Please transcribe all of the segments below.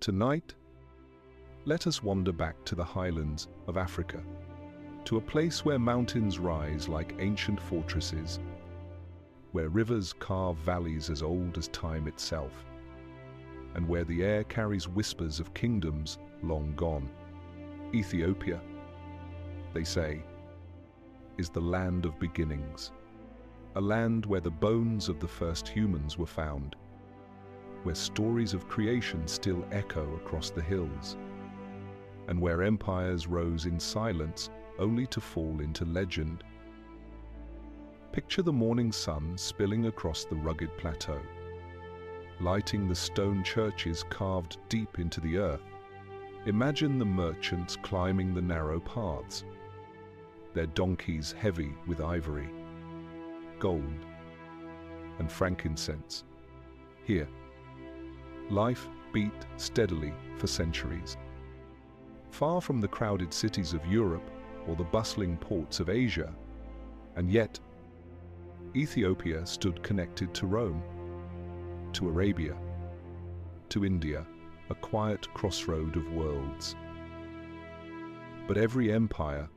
Tonight, let us wander back to the highlands of Africa, to a place where mountains rise like ancient fortresses, where rivers carve valleys as old as time itself, and where the air carries whispers of kingdoms long gone. Ethiopia, they say, is the land of beginnings, a land where the bones of the first humans were found, where stories of creation still echo across the hills, and where empires rose in silence only to fall into legend. Picture the morning sun spilling across the rugged plateau, lighting the stone churches carved deep into the earth. Imagine the merchants climbing the narrow paths, their donkeys heavy with ivory, gold, and frankincense. Here, life beat steadily for centuries. Far from the crowded cities of Europe or the bustling ports of Asia, and yet Ethiopia stood connected to Rome, to Arabia, to India, a quiet crossroad of worlds. But every empire,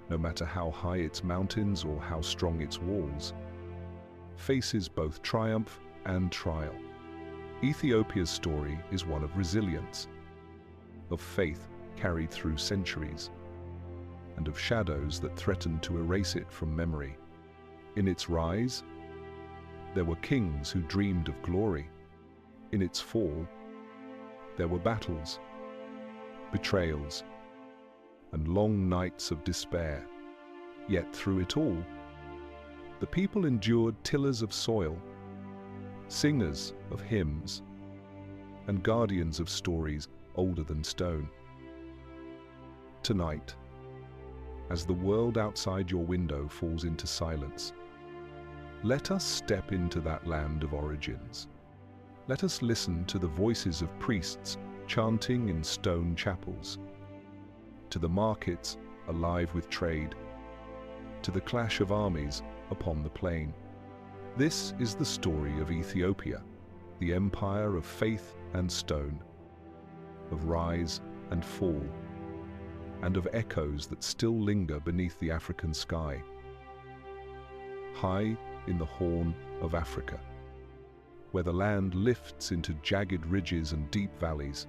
no matter how high its mountains or how strong its walls, faces both triumph and trial. Ethiopia's story is one of resilience, of faith carried through centuries, and of shadows that threaten to erase it from memory. In its rise, there were kings who dreamed of glory. In its fall, there were battles, betrayals, and long nights of despair. Yet through it all, the people endured tillers of soil, singers of hymns, and guardians of stories older than stone. Tonight, as the world outside your window falls into silence, let us step into that land of origins. Let us listen to the voices of priests chanting in stone chapels, to the markets alive with trade, to the clash of armies upon the plain. This is the story of Ethiopia, the empire of faith and stone, of rise and fall, and of echoes that still linger beneath the African sky. High in the Horn of Africa, where the land lifts into jagged ridges and deep valleys,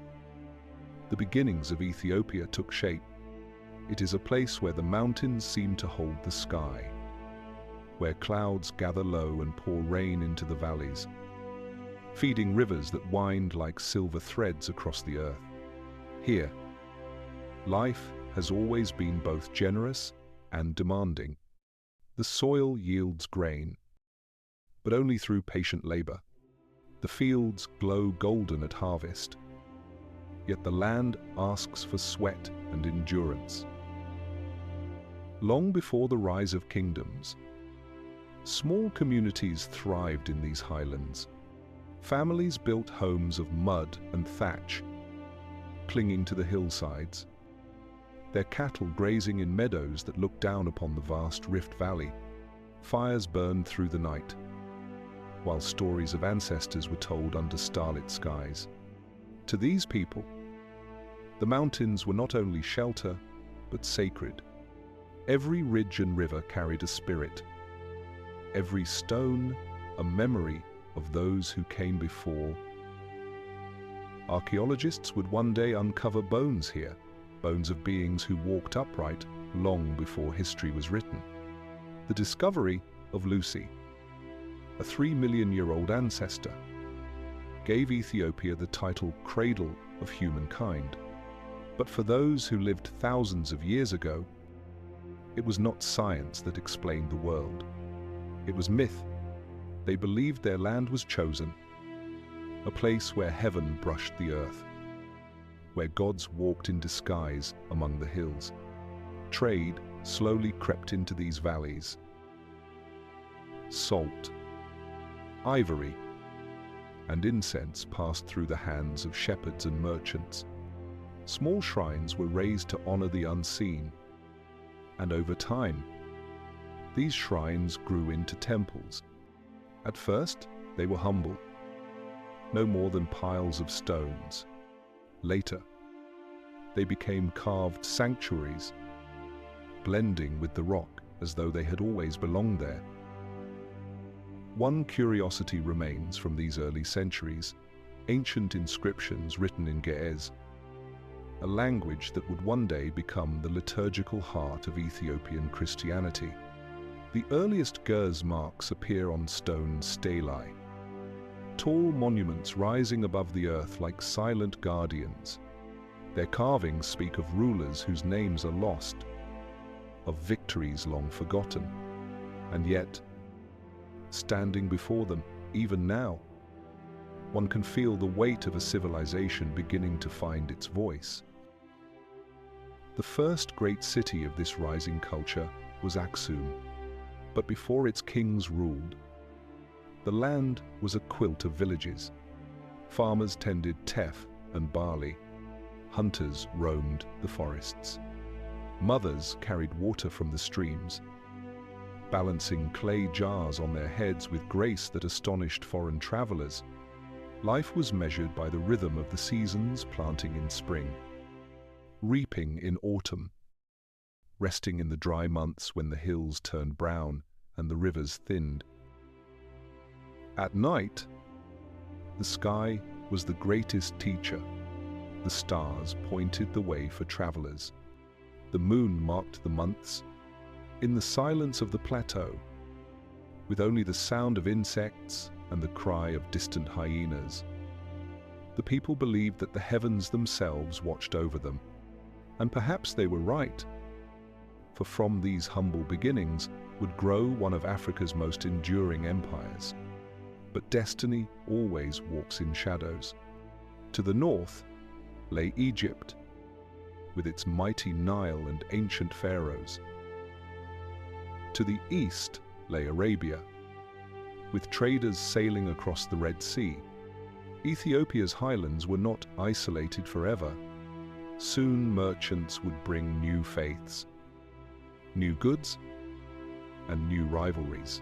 the beginnings of Ethiopia took shape. It is a place where the mountains seem to hold the sky, where clouds gather low and pour rain into the valleys, feeding rivers that wind like silver threads across the earth. Here, life has always been both generous and demanding. The soil yields grain, but only through patient labor. The fields glow golden at harvest, yet the land asks for sweat and endurance. Long before the rise of kingdoms, small communities thrived in these highlands. Families built homes of mud and thatch, clinging to the hillsides, their cattle grazing in meadows that looked down upon the vast Rift Valley. Fires burned through the night, while stories of ancestors were told under starlit skies. To these people, the mountains were not only shelter, but sacred. Every ridge and river carried a spirit, every stone a memory of those who came before. Archaeologists would one day uncover bones here, bones of beings who walked upright long before history was written. The discovery of Lucy, a 3-million-year-old ancestor, gave Ethiopia the title cradle of humankind. But for those who lived thousands of years ago, it was not science that explained the world. It was myth. They believed their land was chosen, a place where heaven brushed the earth, where gods walked in disguise among the hills. Trade slowly crept into these valleys. Salt, ivory, and incense passed through the hands of shepherds and merchants. Small shrines were raised to honor the unseen, and over time, these shrines grew into temples. At first, they were humble, no more than piles of stones. Later, they became carved sanctuaries, blending with the rock as though they had always belonged there. One curiosity remains from these early centuries: ancient inscriptions written in Ge'ez, a language that would one day become the liturgical heart of Ethiopian Christianity. The earliest Ge'ez marks appear on stone stelae, tall monuments rising above the earth like silent guardians. Their carvings speak of rulers whose names are lost, of victories long forgotten, and yet, standing before them, even now, one can feel the weight of a civilization beginning to find its voice. The first great city of this rising culture was Aksum, but before its kings ruled, the land was a quilt of villages. Farmers tended teff and barley. Hunters roamed the forests. Mothers carried water from the streams, balancing clay jars on their heads with grace that astonished foreign travelers. Life was measured by the rhythm of the seasons, planting in spring, reaping in autumn, resting in the dry months when the hills turned brown and the rivers thinned. At night, the sky was the greatest teacher. The stars pointed the way for travelers. The moon marked the months. In the silence of the plateau, with only the sound of insects and the cry of distant hyenas, the people believed that the heavens themselves watched over them. And perhaps they were right, for from these humble beginnings would grow one of Africa's most enduring empires. But destiny always walks in shadows. To the north lay Egypt, with its mighty Nile and ancient pharaohs. To the east lay Arabia, with traders sailing across the Red Sea. Ethiopia's highlands were not isolated forever. Soon merchants would bring new faiths, new goods, and new rivalries.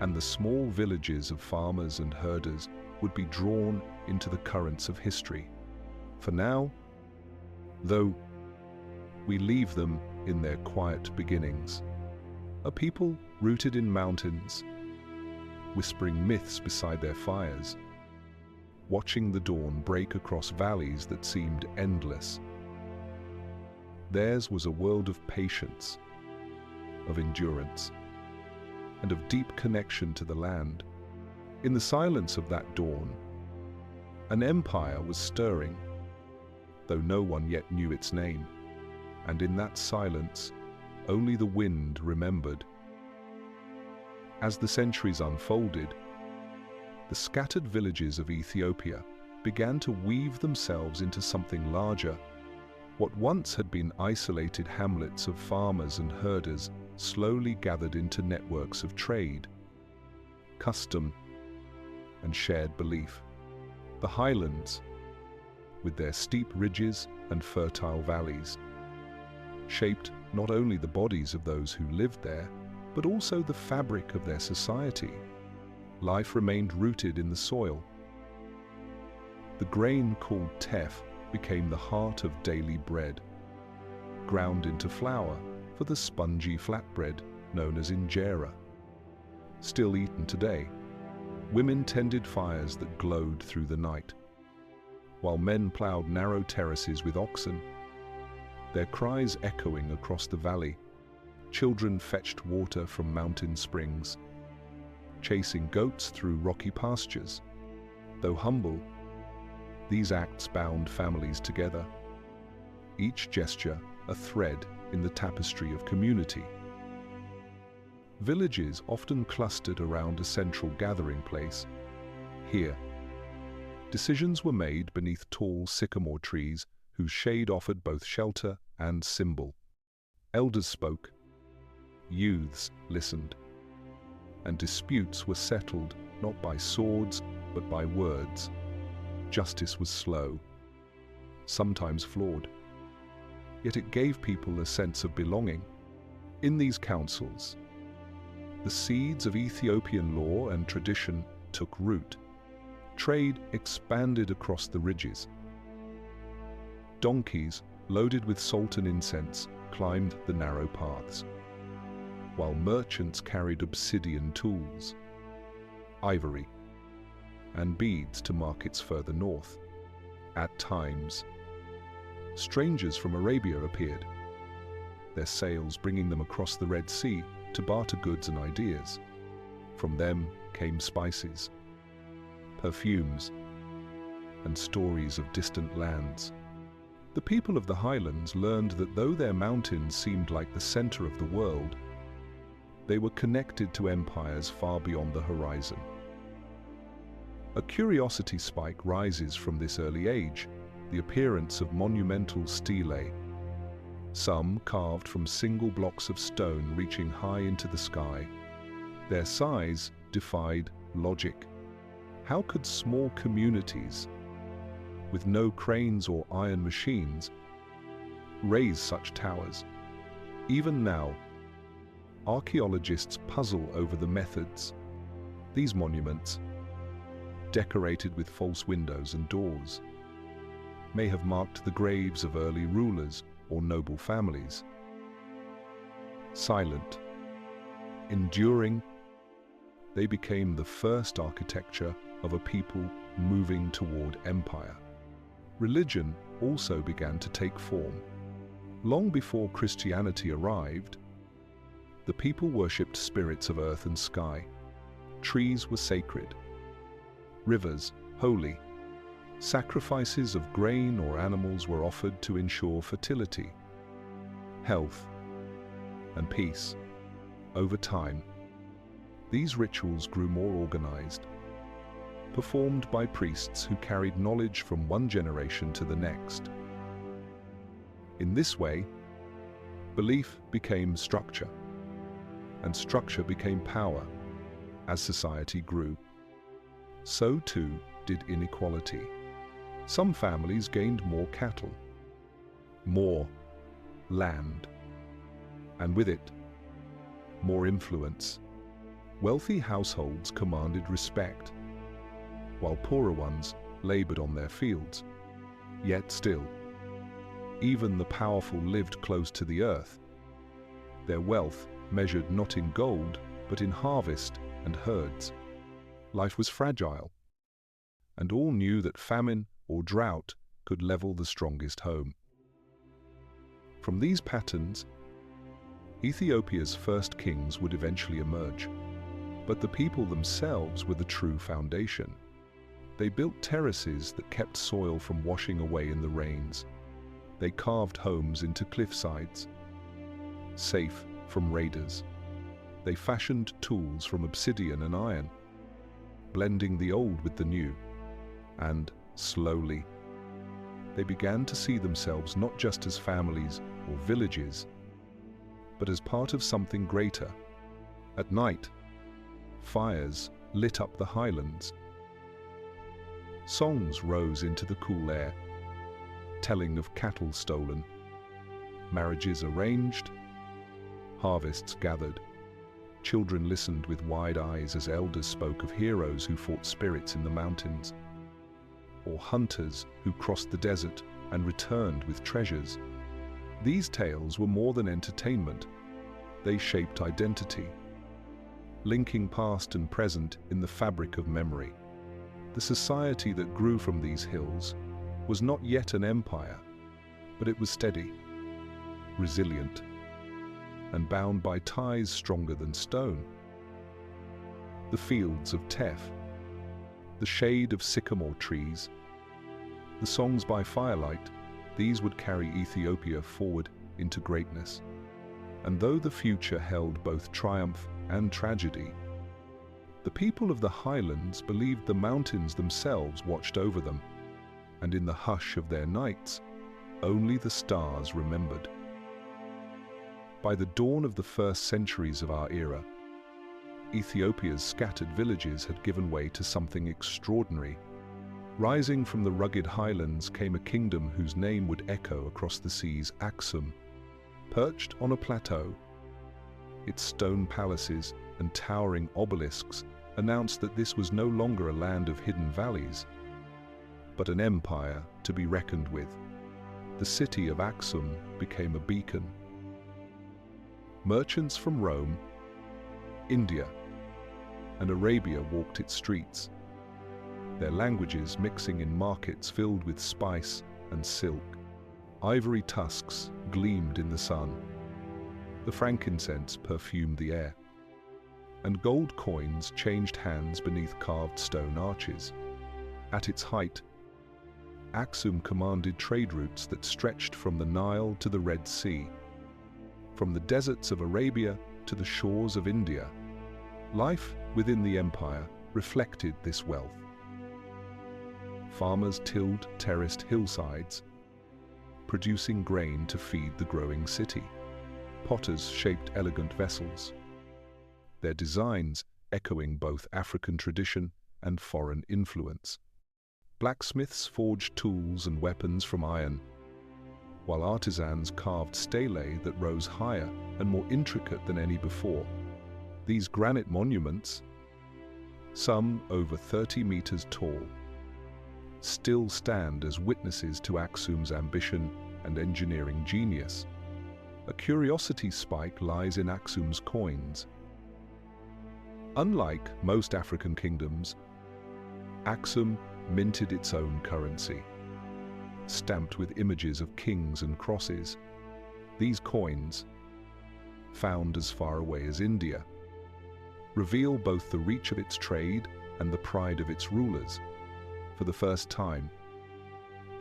And the small villages of farmers and herders would be drawn into the currents of history. For now, though, we leave them in their quiet beginnings. A people rooted in mountains, whispering myths beside their fires, watching the dawn break across valleys that seemed endless. Theirs was a world of patience, of endurance, and of deep connection to the land. In the silence of that dawn, an empire was stirring, though no one yet knew its name. And in that silence, only the wind remembered. As the centuries unfolded, the scattered villages of Ethiopia began to weave themselves into something larger. What once had been isolated hamlets of farmers and herders slowly gathered into networks of trade, custom, and shared belief. The highlands, with their steep ridges and fertile valleys, shaped not only the bodies of those who lived there, but also the fabric of their society. Life remained rooted in the soil. The grain called teff became the heart of daily bread, ground into flour for the spongy flatbread known as injera. Still eaten today, women tended fires that glowed through the night, while men ploughed narrow terraces with oxen, their cries echoing across the valley. Children fetched water from mountain springs, chasing goats through rocky pastures. Though humble, these acts bound families together, each gesture a thread in the tapestry of community. Villages often clustered around a central gathering place. Here, decisions were made beneath tall sycamore trees whose shade offered both shelter and symbol. Elders spoke, youths listened, and disputes were settled not by swords but by words. Justice was slow, sometimes flawed, yet it gave people a sense of belonging. In these councils, the seeds of Ethiopian law and tradition took root. Trade expanded across the ridges, Donkeys, loaded with salt and incense, climbed the narrow paths, while merchants carried obsidian tools, ivory, and beads to markets further north. At times, strangers from Arabia appeared, their sails bringing them across the Red Sea to barter goods and ideas. From them came spices, perfumes, and stories of distant lands. The people of the highlands learned that though their mountains seemed like the center of the world, they were connected to empires far beyond the horizon. A curiosity spike rises from this early age, the appearance of monumental stelae, some carved from single blocks of stone reaching high into the sky. Their size defied logic. How could small communities, with no cranes or iron machines, raise such towers? Even now, archaeologists puzzle over the methods. These monuments, decorated with false windows and doors, may have marked the graves of early rulers or noble families. Silent, enduring, they became the first architecture of a people moving toward empire. Religion also began to take form. Long before Christianity arrived, the people worshipped spirits of earth and sky. Trees were sacred, rivers holy. Sacrifices of grain or animals were offered to ensure fertility, health, and peace. Over time, these rituals grew more organized, performed by priests who carried knowledge from one generation to the next. In this way, belief became structure, and structure became power. As society grew, so too did inequality. Some families gained more cattle, more land, and with it, more influence. Wealthy households commanded respect, while poorer ones labored on their fields. Yet still, even the powerful lived close to the earth. Their wealth measured not in gold, but in harvest and herds. Life was fragile, and all knew that famine or drought could level the strongest home. From these patterns, Ethiopia's first kings would eventually emerge, but the people themselves were the true foundation. They built terraces that kept soil from washing away in the rains. They carved homes into cliffsides, safe from raiders. They fashioned tools from obsidian and iron, blending the old with the new. And slowly, they began to see themselves not just as families or villages, but as part of something greater. At night, fires lit up the highlands. Songs rose into the cool air, telling of cattle stolen, marriages arranged, harvests gathered. Children listened with wide eyes as elders spoke of heroes who fought spirits in the mountains, or hunters who crossed the desert and returned with treasures. These tales were more than entertainment. They shaped identity, linking past and present in the fabric of memory. The society that grew from these hills was not yet an empire, but it was steady, resilient, and bound by ties stronger than stone. The fields of teff, the shade of sycamore trees, the songs by firelight, these would carry Ethiopia forward into greatness. And though the future held both triumph and tragedy, the people of the highlands believed the mountains themselves watched over them, and in the hush of their nights, only the stars remembered. By the dawn of the first centuries of our era, Ethiopia's scattered villages had given way to something extraordinary. Rising from the rugged highlands came a kingdom whose name would echo across the seas, Aksum. Perched on a plateau, its stone palaces and towering obelisks announced that this was no longer a land of hidden valleys, but an empire to be reckoned with. the city of Aksum became a beacon. Merchants from Rome, India, and Arabia walked its streets, their languages mixing in markets filled with spice and silk. Ivory tusks gleamed in the sun. The frankincense perfumed the air, and gold coins changed hands beneath carved stone arches. At its height, Aksum commanded trade routes that stretched from the Nile to the Red Sea, from the deserts of Arabia to the shores of India. Life within the empire reflected this wealth. Farmers tilled terraced hillsides, producing grain to feed the growing city. Potters shaped elegant vessels, their designs echoing both African tradition and foreign influence. Blacksmiths forged tools and weapons from iron, while artisans carved stelae that rose higher and more intricate than any before. These granite monuments, some over 30 meters tall, still stand as witnesses to Aksum's ambition and engineering genius. A curiosity spike lies in Aksum's coins. Unlike most African kingdoms, Aksum minted its own currency, stamped with images of kings and crosses. These coins, found as far away as India, reveal both the reach of its trade and the pride of its rulers. For the first time,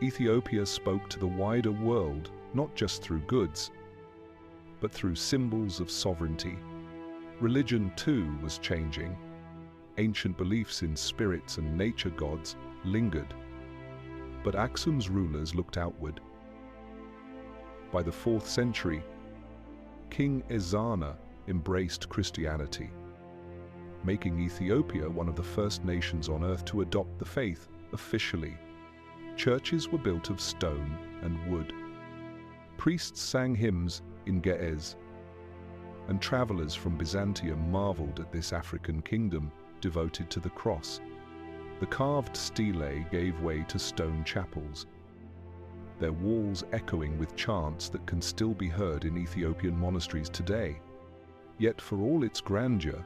Ethiopia spoke to the wider world not just through goods, but through symbols of sovereignty. Religion, too, was changing. Ancient beliefs in spirits and nature gods lingered, but Aksum's rulers looked outward. By the 4th century, King Ezana embraced Christianity, making Ethiopia one of the first nations on earth to adopt the faith officially. Churches were built of stone and wood. Priests sang hymns in Ge'ez, and travelers from Byzantium marveled at this African kingdom devoted to the cross. The carved stelae gave way to stone chapels, their walls echoing with chants that can still be heard in Ethiopian monasteries today. Yet for all its grandeur,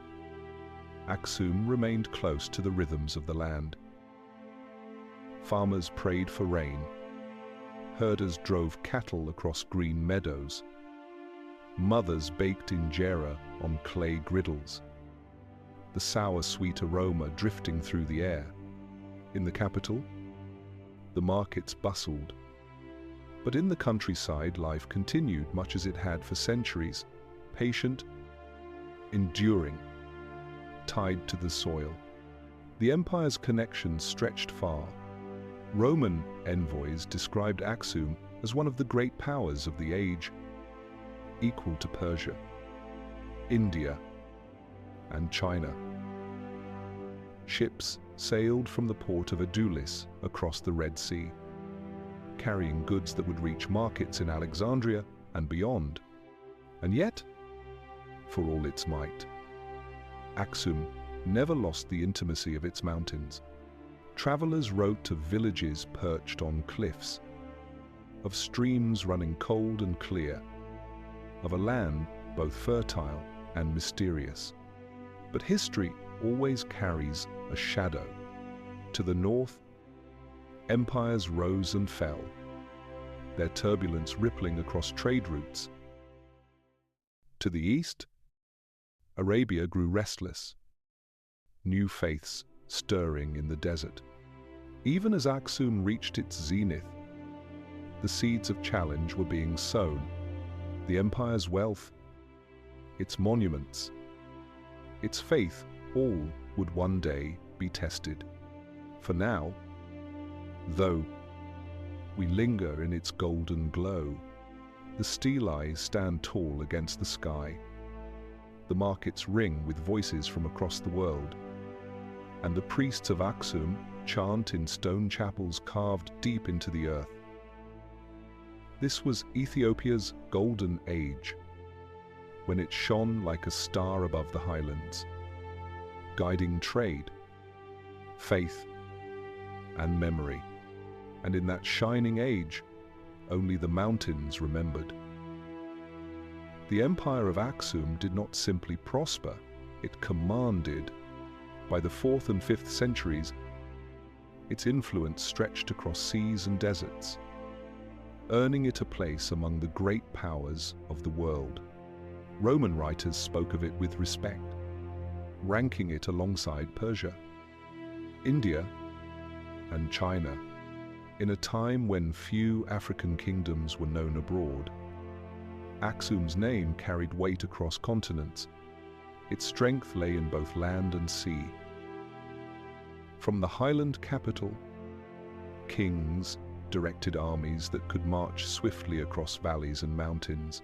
Aksum remained close to the rhythms of the land. Farmers prayed for rain. Herders drove cattle across green meadows. Mothers baked injera on clay griddles, the sour-sweet aroma drifting through the air. In the capital, the markets bustled. But in the countryside, life continued much as it had for centuries, patient, enduring, tied to the soil. The empire's connections stretched far. Roman envoys described Aksum as one of the great powers of the age, equal to Persia, India, and China. Ships sailed from the port of Adulis across the Red Sea, carrying goods that would reach markets in Alexandria and beyond. And yet, for all its might, Aksum never lost the intimacy of its mountains. Travelers wrote of villages perched on cliffs, of streams running cold and clear, of a land both fertile and mysterious. But history always carries a shadow. To the north, empires rose and fell, their turbulence rippling across trade routes. To the east, Arabia grew restless, new faiths stirring in the desert. Even as Aksum reached its zenith, the seeds of challenge were being sown. The empire's wealth, its monuments, its faith, all would one day be tested. For now, though we linger in its golden glow, the stelae stand tall against the sky. The markets ring with voices from across the world, and the priests of Aksum chant in stone chapels carved deep into the earth. This was Ethiopia's golden age, when it shone like a star above the highlands, guiding trade, faith, and memory. And in that shining age, only the mountains remembered. The empire of Aksum did not simply prosper, it commanded. By the 4th and 5th centuries, its influence stretched across seas and deserts, earning it a place among the great powers of the world. Roman writers spoke of it with respect, ranking it alongside Persia, India, and China. In a time when few African kingdoms were known abroad, Aksum's name carried weight across continents. Its strength lay in both land and sea. From the highland capital, kings directed armies that could march swiftly across valleys and mountains.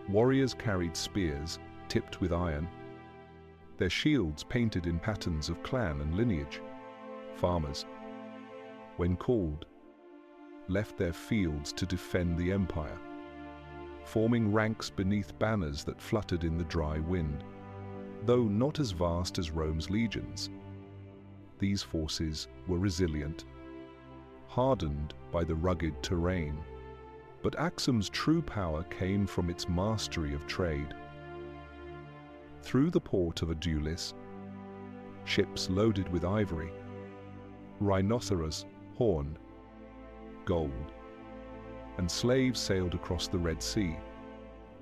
Warriors carried spears tipped with iron, their shields painted in patterns of clan and lineage. Farmers, when called, left their fields to defend the empire, forming ranks beneath banners that fluttered in the dry wind. Though not as vast as Rome's legions, these forces were resilient, hardened by the rugged terrain. But Aksum's true power came from its mastery of trade. Through the port of Adulis, ships loaded with ivory, rhinoceros horn, gold, and slaves sailed across the Red Sea.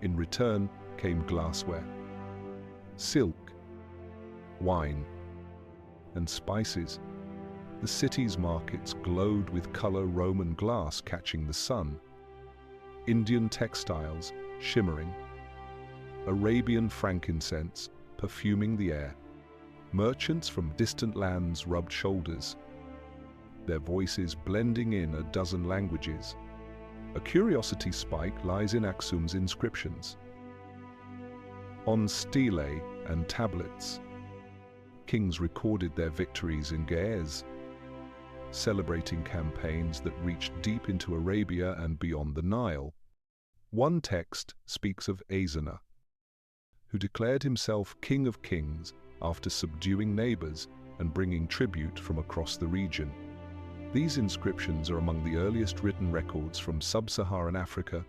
In return came glassware, silk, wine, and spices. The city's markets glowed with color Roman glass catching the sun, Indian textiles shimmering, Arabian frankincense perfuming the air. Merchants from distant lands rubbed shoulders, their voices blending in a dozen languages. A curiosity spike lies in Aksum's inscriptions. On stelae and tablets, kings recorded their victories in Ge'ez, celebrating campaigns that reached deep into Arabia and beyond the Nile. One text speaks of Azana, who declared himself king of kings after subduing neighbors and bringing tribute from across the region. These inscriptions are among the earliest written records from sub-Saharan Africa,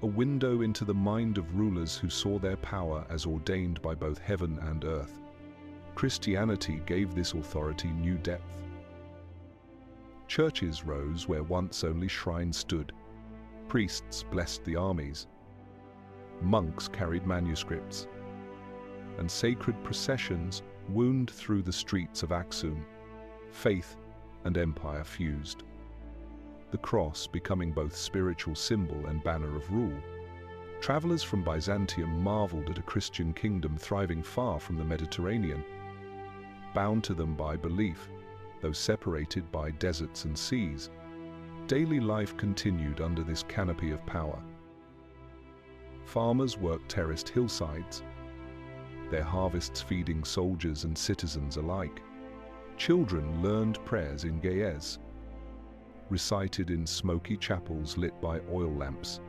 a window into the mind of rulers who saw their power as ordained by both heaven and earth. Christianity gave this authority new depth. Churches rose where once only shrines stood. Priests blessed the armies. Monks carried manuscripts, and sacred processions wound through the streets of Aksum. Faith and empire fused, the cross becoming both spiritual symbol and banner of rule. Travelers from Byzantium marveled at a Christian kingdom thriving far from the Mediterranean. Bound to them by belief, though separated by deserts and seas, daily life continued under this canopy of power. Farmers worked terraced hillsides, their harvests feeding soldiers and citizens alike. Children learned prayers in Ge'ez, recited in smoky chapels lit by oil lamps.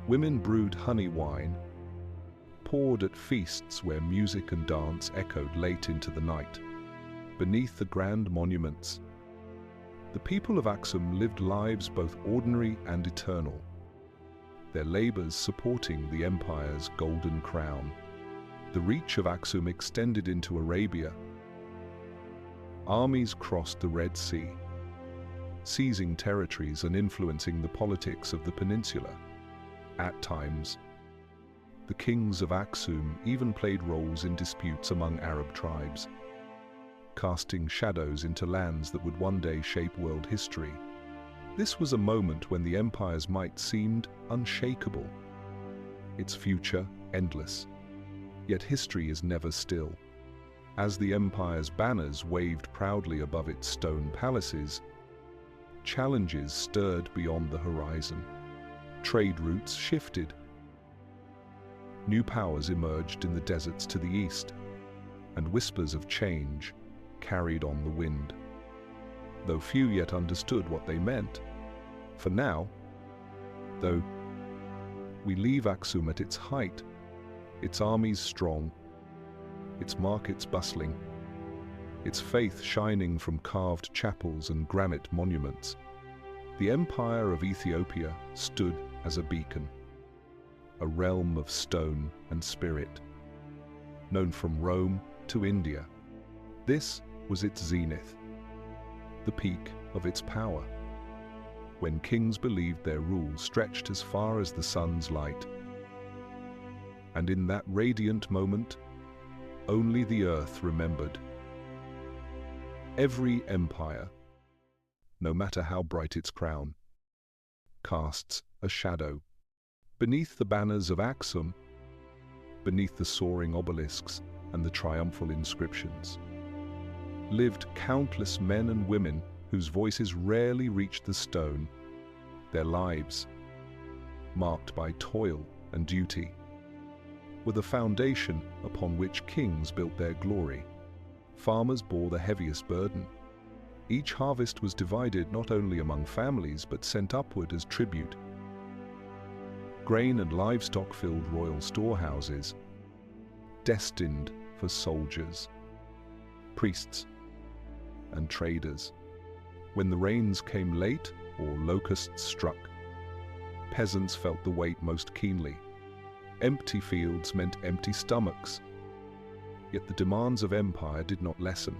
Women brewed honey wine, poured at feasts where music and dance echoed late into the night. Beneath the grand monuments, the people of Aksum lived lives both ordinary and eternal, their labors supporting the empire's golden crown. The reach of Aksum extended into Arabia. Armies crossed the Red Sea, seizing territories and influencing the politics of the peninsula. At times, the kings of Aksum even played roles in disputes among Arab tribes, casting shadows into lands that would one day shape world history. This was a moment when the empire's might seemed unshakable, its future endless. Yet history is never still. As the empire's banners waved proudly above its stone palaces, challenges stirred beyond the horizon. Trade routes shifted. New powers emerged in the deserts to the east, and whispers of change carried on the wind, though few yet understood what they meant. For now, though, we leave Aksum at its height, its armies strong, its markets bustling, its faith shining from carved chapels and granite monuments. The empire of Ethiopia stood as a beacon, a realm of stone and spirit, known from Rome to India. This was its zenith, the peak of its power, when kings believed their rule stretched as far as the sun's light. And in that radiant moment, only the earth remembered. Every empire, no matter how bright its crown, casts a shadow. Beneath the banners of Aksum, beneath the soaring obelisks and the triumphal inscriptions, lived countless men and women whose voices rarely reached the stone, their lives, marked by toil and duty, were the foundation upon which kings built their glory. Farmers bore the heaviest burden. Each harvest was divided not only among families but sent upward as tribute. Grain and livestock filled royal storehouses, destined for soldiers, priests, and traders. When the rains came late or locusts struck, peasants felt the weight most keenly. Empty fields meant empty stomachs. Yet the demands of empire did not lessen.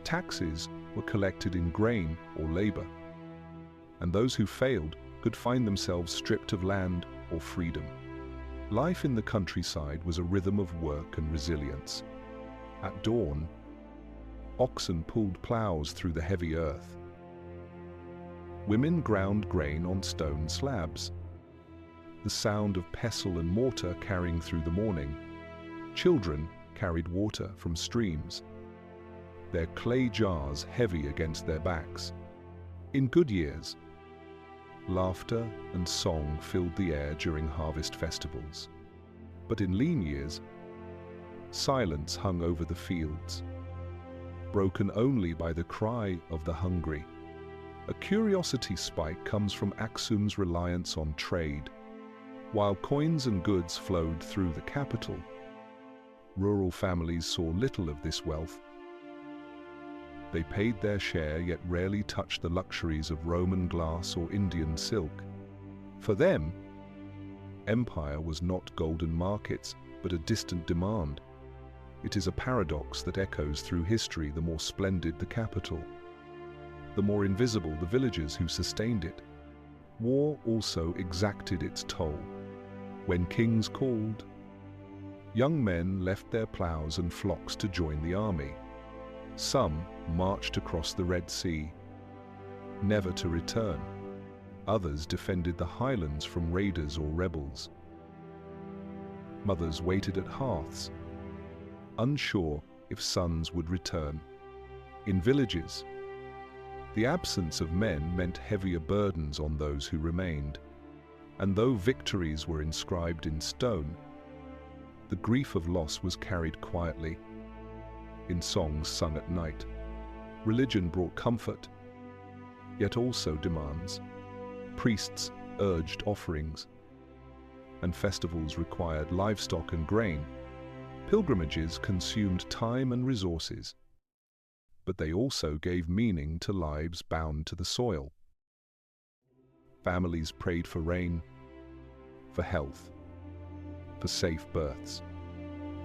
Taxes were collected in grain or labor, and those who failed could find themselves stripped of land or freedom. Life in the countryside was a rhythm of work and resilience. At dawn, oxen pulled plows through the heavy earth. Women ground grain on stone slabs, the sound of pestle and mortar carrying through the morning. Children carried water from streams, their clay jars heavy against their backs. In good years, laughter and song filled the air during harvest festivals. But in lean years, silence hung over the fields, broken only by the cry of the hungry. A curiosity spike comes from Aksum's reliance on trade. While coins and goods flowed through the capital, rural families saw little of this wealth. They paid their share, yet rarely touched the luxuries of Roman glass or Indian silk. For them, empire was not golden markets, but a distant demand. It is a paradox that echoes through history. The more splendid the capital, the more invisible the villagers who sustained it. War also exacted its toll. When kings called, young men left their plows and flocks to join the army. Some marched across the Red Sea, never to return. Others defended the highlands from raiders or rebels. Mothers waited at hearths, unsure if sons would return. In villages, the absence of men meant heavier burdens on those who remained. And though victories were inscribed in stone, the grief of loss was carried quietly, in songs sung at night. Religion brought comfort, yet also demands. Priests urged offerings, and festivals required livestock and grain. Pilgrimages consumed time and resources, but they also gave meaning to lives bound to the soil. Families prayed for rain, for health, for safe births.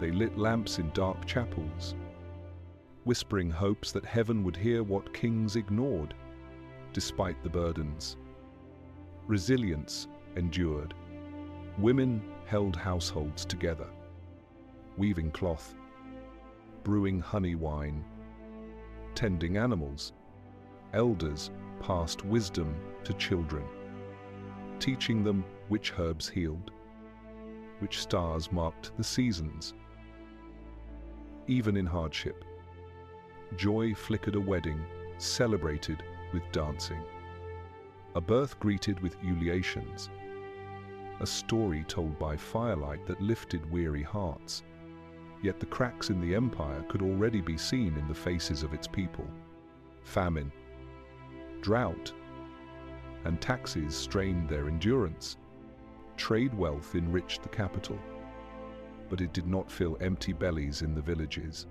They lit lamps in dark chapels, whispering hopes that heaven would hear what kings ignored. Despite the burdens, resilience endured. Women held households together, weaving cloth, brewing honey wine, tending animals. Elders passed wisdom to children, teaching them which herbs healed, which stars marked the seasons. Even in hardship, joy flickered. A wedding celebrated with dancing, a birth greeted with ululations, a story told by firelight that lifted weary hearts. Yet the cracks in the empire could already be seen in the faces of its people. Famine, drought, and taxes strained their endurance. Trade wealth enriched the capital, but it did not fill empty bellies in the villages.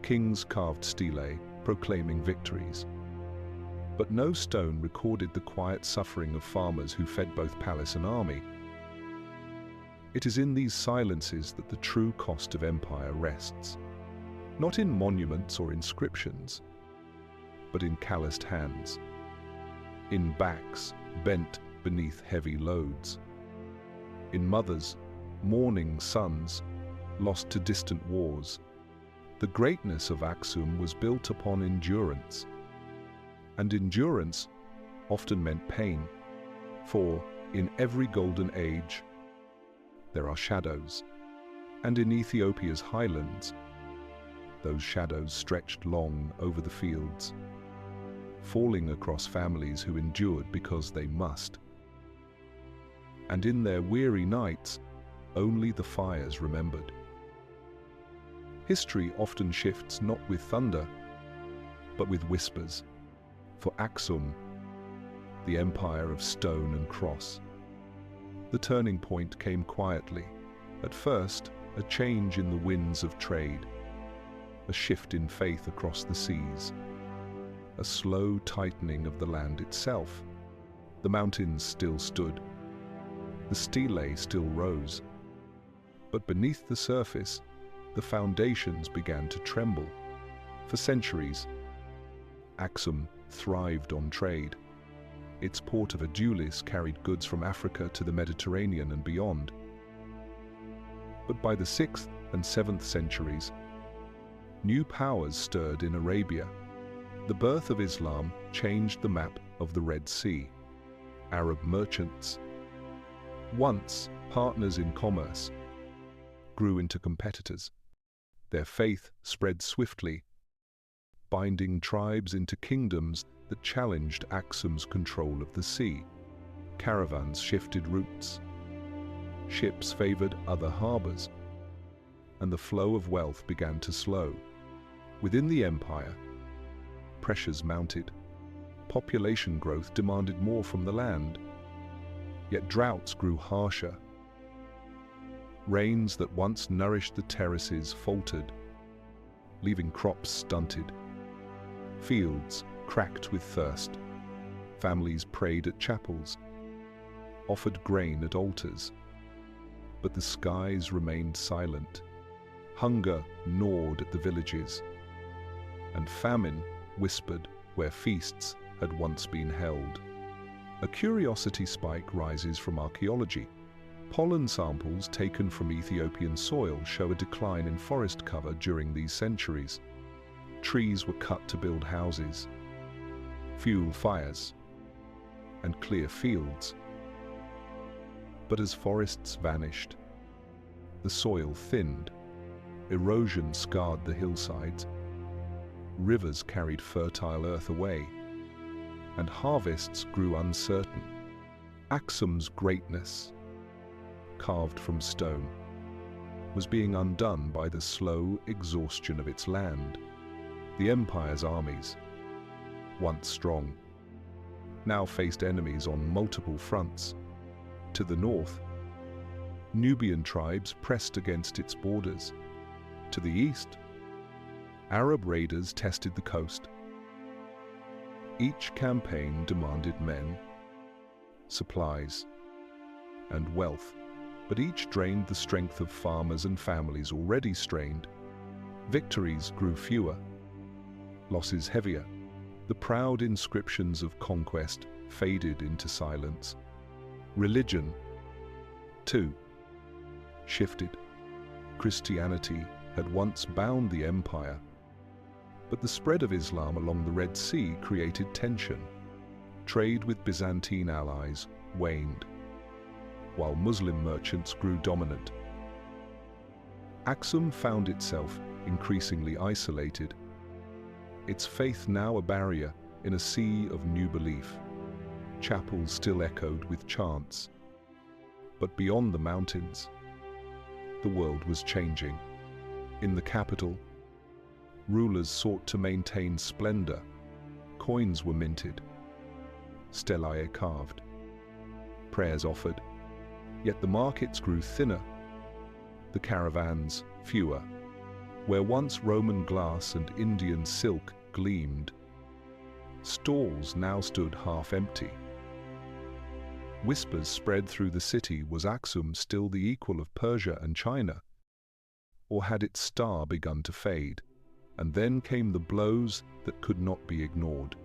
Kings carved stelae, proclaiming victories. But no stone recorded the quiet suffering of farmers who fed both palace and army. It is in these silences that the true cost of empire rests, not in monuments or inscriptions, but in calloused hands, in backs bent beneath heavy loads, in mothers mourning sons lost to distant wars. The greatness of Aksum was built upon endurance, and endurance often meant pain, for in every golden age there are shadows, and in Ethiopia's highlands those shadows stretched long over the fields, falling across families who endured because they must. And in their weary nights, only the fires remembered. History often shifts not with thunder, but with whispers. For Aksum, the empire of stone and cross, the turning point came quietly. At first, a change in the winds of trade, a shift in faith across the seas, a slow tightening of the land itself. The mountains still stood, the stelae still rose, but beneath the surface, the foundations began to tremble. For centuries, Aksum thrived on trade. Its port of Adulis carried goods from Africa to the Mediterranean and beyond. But by the 6th and 7th centuries, new powers stirred in Arabia. The birth of Islam changed the map of the Red Sea. Arab merchants, once partners in commerce, grew into competitors. Their faith spread swiftly, binding tribes into kingdoms that challenged Aksum's control of the sea. Caravans shifted routes, ships favored other harbors, and the flow of wealth began to slow. Within the empire, pressures mounted. Population growth demanded more from the land, yet droughts grew harsher. Rains that once nourished the terraces faltered, leaving crops stunted. Fields cracked with thirst. Families prayed at chapels, offered grain at altars. But the skies remained silent. Hunger gnawed at the villages, and famine whispered where feasts had once been held. A curiosity spike rises from archaeology. Pollen samples taken from Ethiopian soil show a decline in forest cover during these centuries. Trees were cut to build houses, fuel fires, and clear fields. But as forests vanished, the soil thinned, erosion scarred the hillsides, rivers carried fertile earth away, and harvests grew uncertain. Aksum's greatness, carved from stone, was being undone by the slow exhaustion of its land. The empire's armies, once strong, now faced enemies on multiple fronts. To the north, Nubian tribes pressed against its borders. To the east, Arab raiders tested the coast. Each campaign demanded men, supplies, and wealth, but each drained the strength of farmers and families already strained. Victories grew fewer, losses heavier. The proud inscriptions of conquest faded into silence. Religion, too, shifted. Christianity had once bound the empire, but the spread of Islam along the Red Sea created tension. Trade with Byzantine allies waned, while Muslim merchants grew dominant. Aksum found itself increasingly isolated, its faith now a barrier in a sea of new belief. Chapels still echoed with chants, but beyond the mountains, the world was changing. In the capital, rulers sought to maintain splendor. Coins were minted, stelae carved, prayers offered, yet the markets grew thinner, the caravans fewer. Where once Roman glass and Indian silk gleamed, Stalls now stood half empty. Whispers spread through the city: was Aksum still the equal of Persia and China? Or had its star begun to fade? And then came the blows that could not be ignored.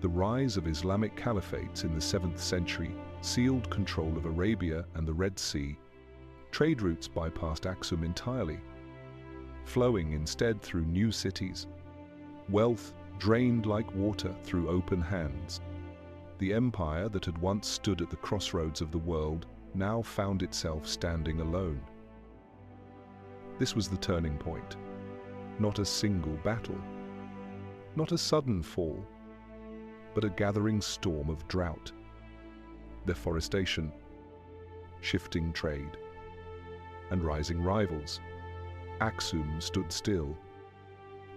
The rise of Islamic caliphates in the 7th century sealed control of Arabia and the Red Sea. Trade routes bypassed Aksum entirely, flowing instead through new cities. Wealth drained like water through open hands. The empire that had once stood at the crossroads of the world now found itself standing alone. This was the turning point. Not a single battle, not a sudden fall, but a gathering storm of drought, deforestation, shifting trade, and rising rivals. Aksum stood still,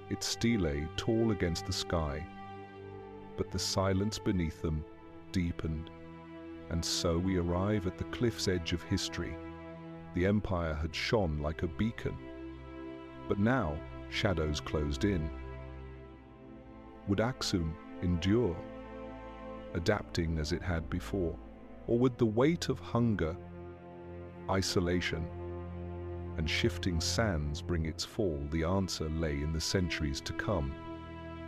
its stelae tall against the sky, but the silence beneath them deepened. And so we arrive at the cliff's edge of history. The empire had shone like a beacon, but now shadows closed in. Would Aksum endure, adapting as it had before, or would the weight of hunger, isolation, and shifting sands bring its fall? The answer lay in the centuries to come,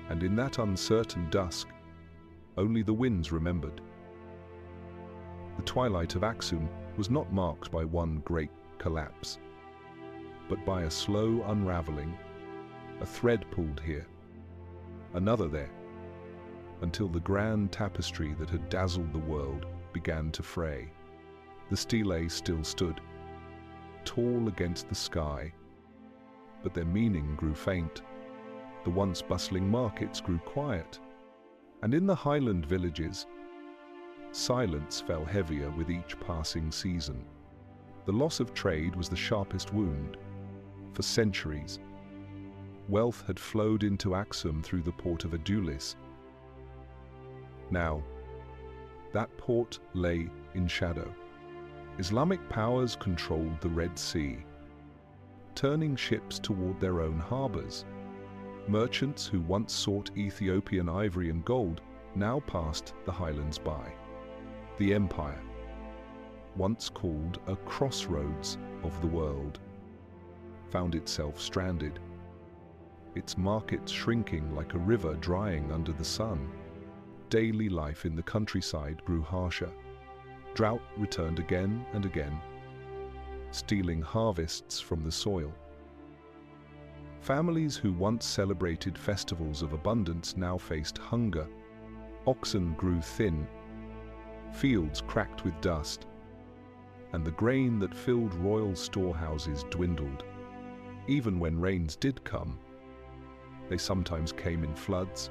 and in that uncertain dusk, only the winds remembered. The twilight of Aksum was not marked by one great collapse, but by a slow unraveling, a thread pulled here, another there, until the grand tapestry that had dazzled the world began to fray. The stelae still stood, tall against the sky, but their meaning grew faint. The once bustling markets grew quiet, and in the highland villages, silence fell heavier with each passing season. The loss of trade was the sharpest wound. For centuries, wealth had flowed into Aksum through the port of Adulis. Now, that port lay in shadow. Islamic powers controlled the Red Sea, turning ships toward their own harbors. Merchants who once sought Ethiopian ivory and gold now passed the highlands by. The empire, once called a crossroads of the world, found itself stranded, its markets shrinking like a river drying under the sun. Daily life in the countryside grew harsher. Drought returned again and again, stealing harvests from the soil. Families who once celebrated festivals of abundance now faced hunger. Oxen grew thin, fields cracked with dust, and the grain that filled royal storehouses dwindled. Even when rains did come, they sometimes came in floods,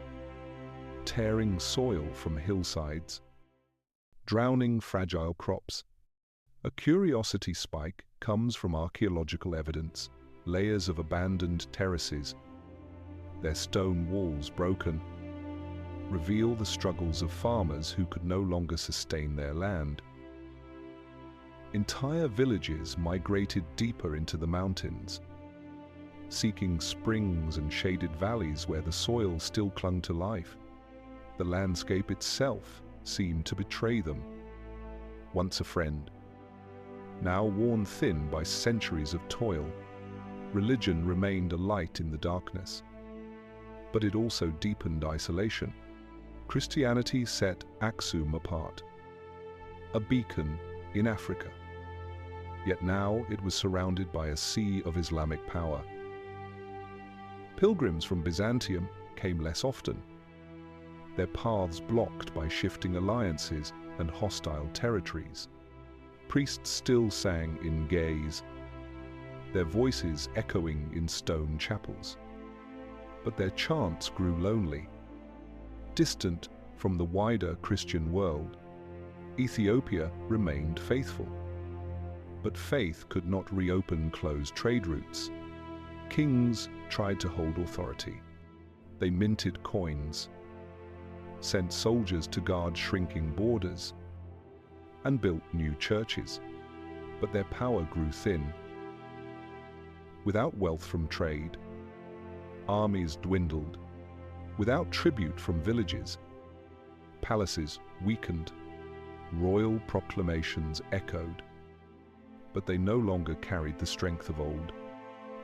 tearing soil from hillsides, drowning fragile crops. A curiosity spike comes from archaeological evidence: layers of abandoned terraces, their stone walls broken, reveal the struggles of farmers who could no longer sustain their land. Entire villages migrated deeper into the mountains, seeking springs and shaded valleys where the soil still clung to life. The landscape itself seemed to betray them. Once a friend, now worn thin by centuries of toil, religion remained a light in the darkness. But it also deepened isolation. Christianity set Aksum apart, a beacon in Africa. Yet now it was surrounded by a sea of Islamic power. Pilgrims from Byzantium came less often, their paths blocked by shifting alliances and hostile territories. Priests still sang in gaze, their voices echoing in stone chapels. But their chants grew lonely, distant from the wider Christian world. Ethiopia remained faithful, but faith could not reopen closed trade routes. Kings tried to hold authority. They minted coins, sent soldiers to guard shrinking borders, and built new churches. But their power grew thin. Without wealth from trade, armies dwindled. Without tribute from villages, Palaces weakened. Royal proclamations echoed. But they no longer carried the strength of old.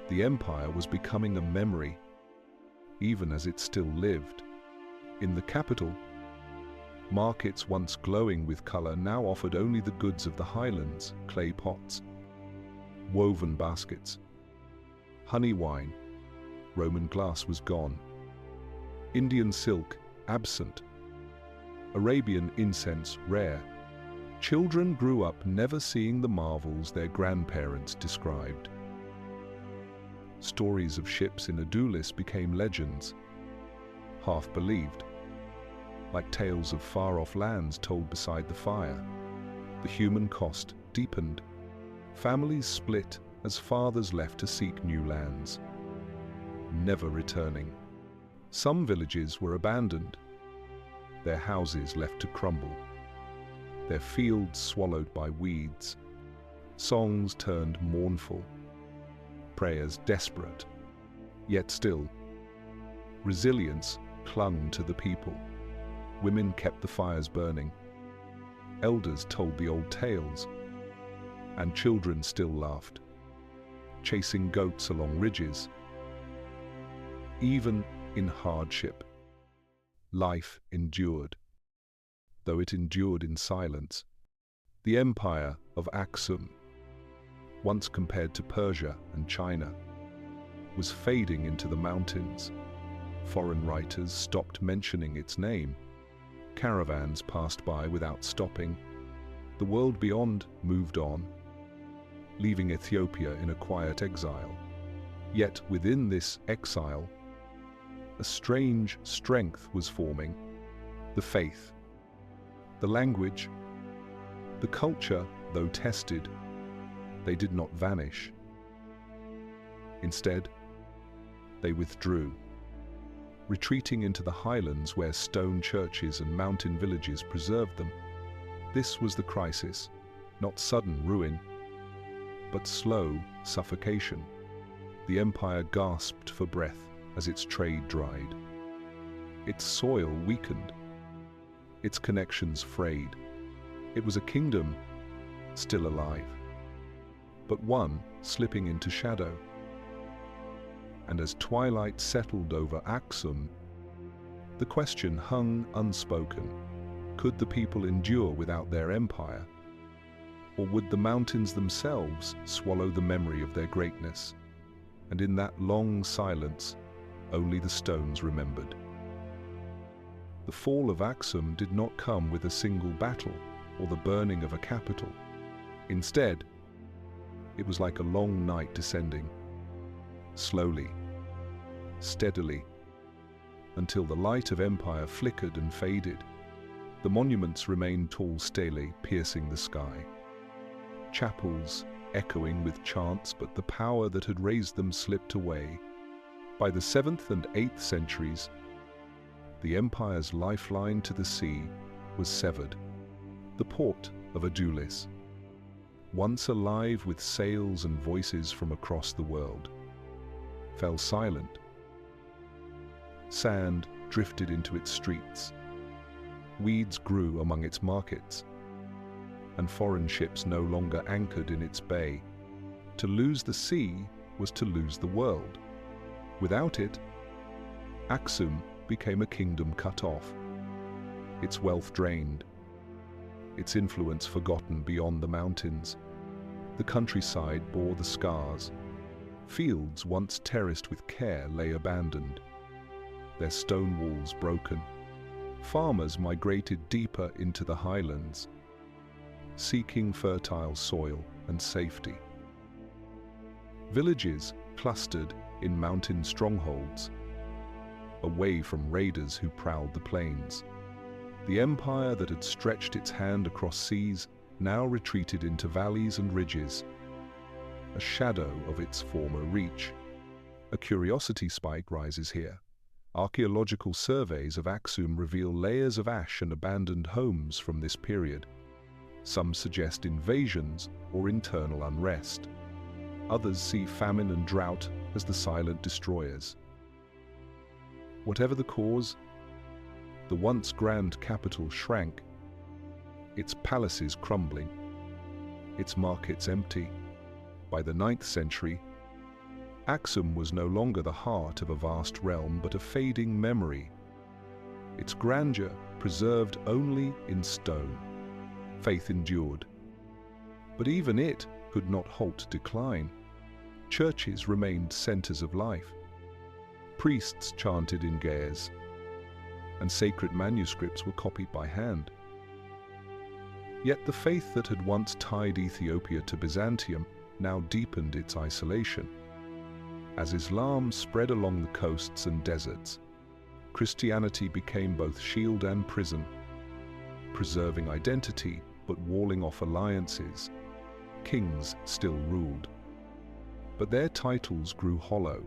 The empire was becoming a memory, even as it still lived. In the capital, markets once glowing with color now offered only the goods of the highlands: clay pots, woven baskets, honey wine. Roman glass was gone. Indian silk absent. Arabian incense rare. Children grew up never seeing the marvels their grandparents described. Stories of ships in Adulis became legends, half believed, like tales of far-off lands told beside the fire. The human cost deepened. Families split as fathers left to seek new lands, never returning. Some villages were abandoned, their houses left to crumble, their fields swallowed by weeds. Songs turned mournful, prayers desperate. Yet still, resilience clung to the people. Women kept the fires burning. Elders told the old tales, and children still laughed, chasing goats along ridges. Even in hardship, life endured, though it endured in silence. The empire of Aksum, once compared to Persia and China, was fading into the mountains. Foreign writers stopped mentioning its name. Caravans passed by without stopping. The world beyond moved on, leaving Ethiopia in a quiet exile. Yet within this exile, a strange strength was forming. The faith, the language, the culture, though tested, they did not vanish. Instead, they withdrew, retreating into the highlands where stone churches and mountain villages preserved them. This was the crisis, not sudden ruin, but slow suffocation. The empire gasped for breath as its trade dried. Its soil weakened, its connections frayed. It was a kingdom still alive, but one slipping into shadow. And as twilight settled over Aksum, the question hung unspoken. Could the people endure without their empire? Or would the mountains themselves swallow the memory of their greatness? And in that long silence, only the stones remembered. The fall of Aksum did not come with a single battle or the burning of a capital. Instead, it was like a long night descending, slowly, steadily, until the light of empire flickered and faded. The monuments remained tall stelae piercing the sky, chapels echoing with chants, but the power that had raised them slipped away. By the 7th and 8th centuries, the empire's lifeline to the sea was severed. The port of Adulis, once alive with sails and voices from across the world, fell silent. Sand drifted into its streets. Weeds grew among its markets, and foreign ships no longer anchored in its bay. To lose the sea was to lose the world. Without it, Aksum became a kingdom cut off, its wealth drained, its influence forgotten beyond the mountains. The countryside bore the scars. Fields once terraced with care lay abandoned, their stone walls broken. Farmers migrated deeper into the highlands, seeking fertile soil and safety. Villages clustered in mountain strongholds, away from raiders who prowled the plains. The empire that had stretched its hand across seas now retreated into valleys and ridges, a shadow of its former reach. A curiosity spike rises here. Archaeological surveys of Aksum reveal layers of ash and abandoned homes from this period. Some suggest invasions or internal unrest. Others see famine and drought as the silent destroyers. Whatever the cause, The once grand capital shrank, its palaces crumbling, its markets empty. By the 9th century, Aksum was no longer the heart of a vast realm, but a fading memory, its grandeur preserved only in stone. Faith endured, but even it could not halt decline. Churches remained centers of life. Priests chanted in ge'ez, and sacred manuscripts were copied by hand. Yet the faith that had once tied Ethiopia to Byzantium now deepened its isolation. As Islam spread along the coasts and deserts, Christianity became both shield and prison, preserving identity but walling off alliances. Kings still ruled, but their titles grew hollow.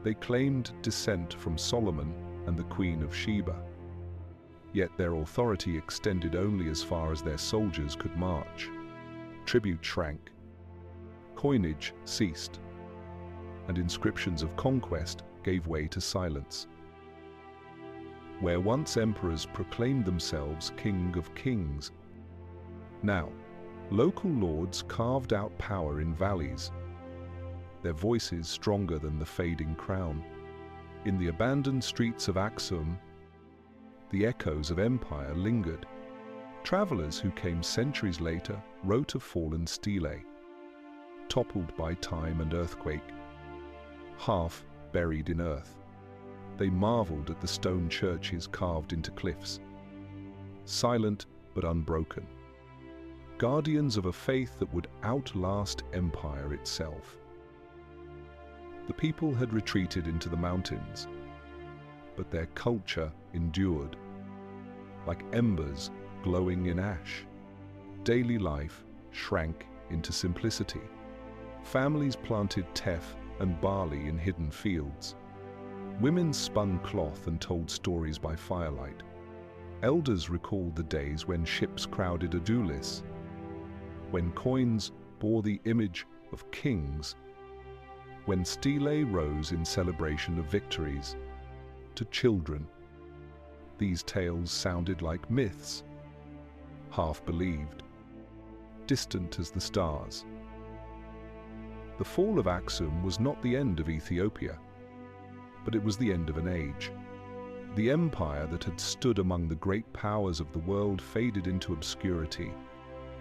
They claimed descent from Solomon and the Queen of Sheba, yet their authority extended only as far as their soldiers could march. Tribute shrank, coinage ceased, and inscriptions of conquest gave way to silence. Where once emperors proclaimed themselves king of kings, now local lords carved out power in valleys, their voices stronger than the fading crown. In the abandoned streets of Aksum, the echoes of empire lingered. Travelers who came centuries later wrote of fallen stelae, toppled by time and earthquake, half buried in earth. They marveled at the stone churches carved into cliffs, silent but unbroken, guardians of a faith that would outlast empire itself. The people had retreated into the mountains, but their culture endured, like embers glowing in ash. Daily life shrank into simplicity. Families planted teff and barley in hidden fields. Women spun cloth and told stories by firelight. Elders recalled the days when ships crowded Adulis, when coins bore the image of kings, when stelae rose in celebration of victories. To children, these tales sounded like myths, half believed, distant as the stars. The fall of Aksum was not the end of Ethiopia, but it was the end of an age. The empire that had stood among the great powers of the world faded into obscurity,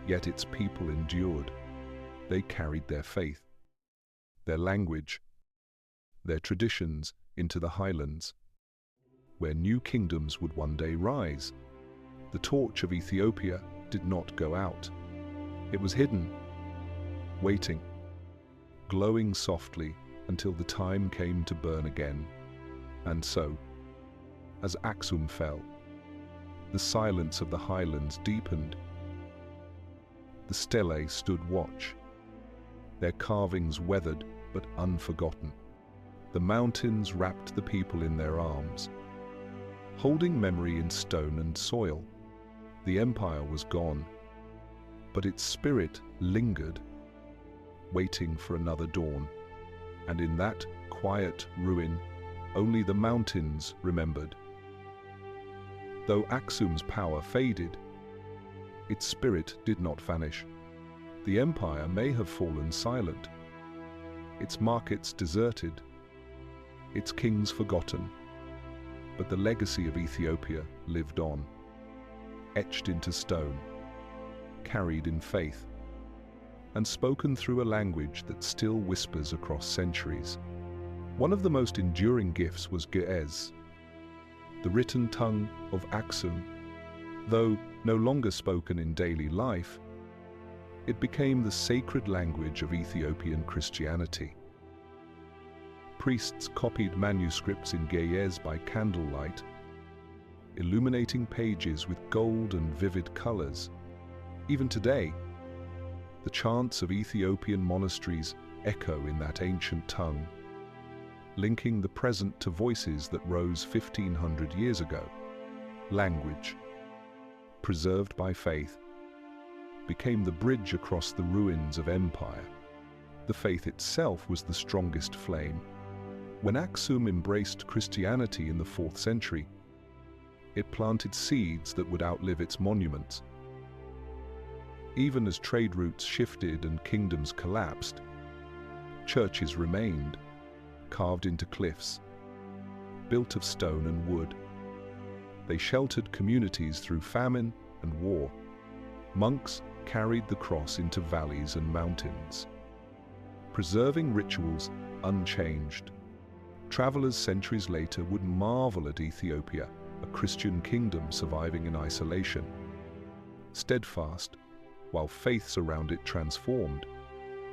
yet its people endured. They carried their faith, their language, their traditions into the highlands, where new kingdoms would one day rise. The torch of Ethiopia did not go out. It was hidden, waiting, glowing softly until the time came to burn again. And so, as Aksum fell, the silence of the highlands deepened. The stelae stood watch, their carvings weathered but unforgotten. The mountains wrapped the people in their arms, holding memory in stone and soil. The empire was gone, but its spirit lingered, waiting for another dawn. And in that quiet ruin, only the mountains remembered. Though Aksum's power faded, its spirit did not vanish. The empire may have fallen silent, its markets deserted, its kings forgotten, but the legacy of Ethiopia lived on, etched into stone, carried in faith, and spoken through a language that still whispers across centuries. One of the most enduring gifts was ge'ez, the written tongue of Aksum. Though no longer spoken in daily life, it became the sacred language of Ethiopian Christianity. Priests copied manuscripts in ge'ez by candlelight, illuminating pages with gold and vivid colors. Even today, the chants of Ethiopian monasteries echo in that ancient tongue, linking the present to voices that rose 1500 years ago. Language, preserved by faith, became the bridge across the ruins of empire. The faith itself was the strongest flame. When Aksum embraced Christianity in the 4th century, it planted seeds that would outlive its monuments. Even as trade routes shifted and kingdoms collapsed, churches remained, carved into cliffs, built of stone and wood. They sheltered communities through famine and war. Monks carried the cross into valleys and mountains, preserving rituals unchanged. Travelers centuries later would marvel at Ethiopia, a Christian kingdom surviving in isolation. Steadfast, while faiths around it transformed,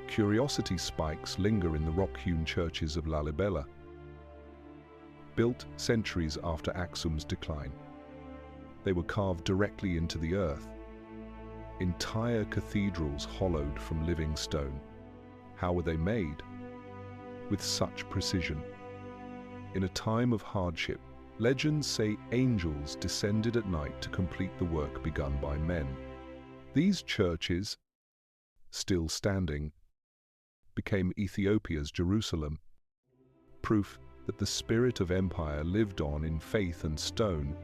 curiosity spikes linger in the rock-hewn churches of Lalibela, built centuries after Aksum's decline. They were carved directly into the earth, entire cathedrals hollowed from living stone. How were they made? With such precision. In a time of hardship, legends say angels descended at night to complete the work begun by men. These churches, still standing, became Ethiopia's Jerusalem, proof that the spirit of empire lived on in faith and stone.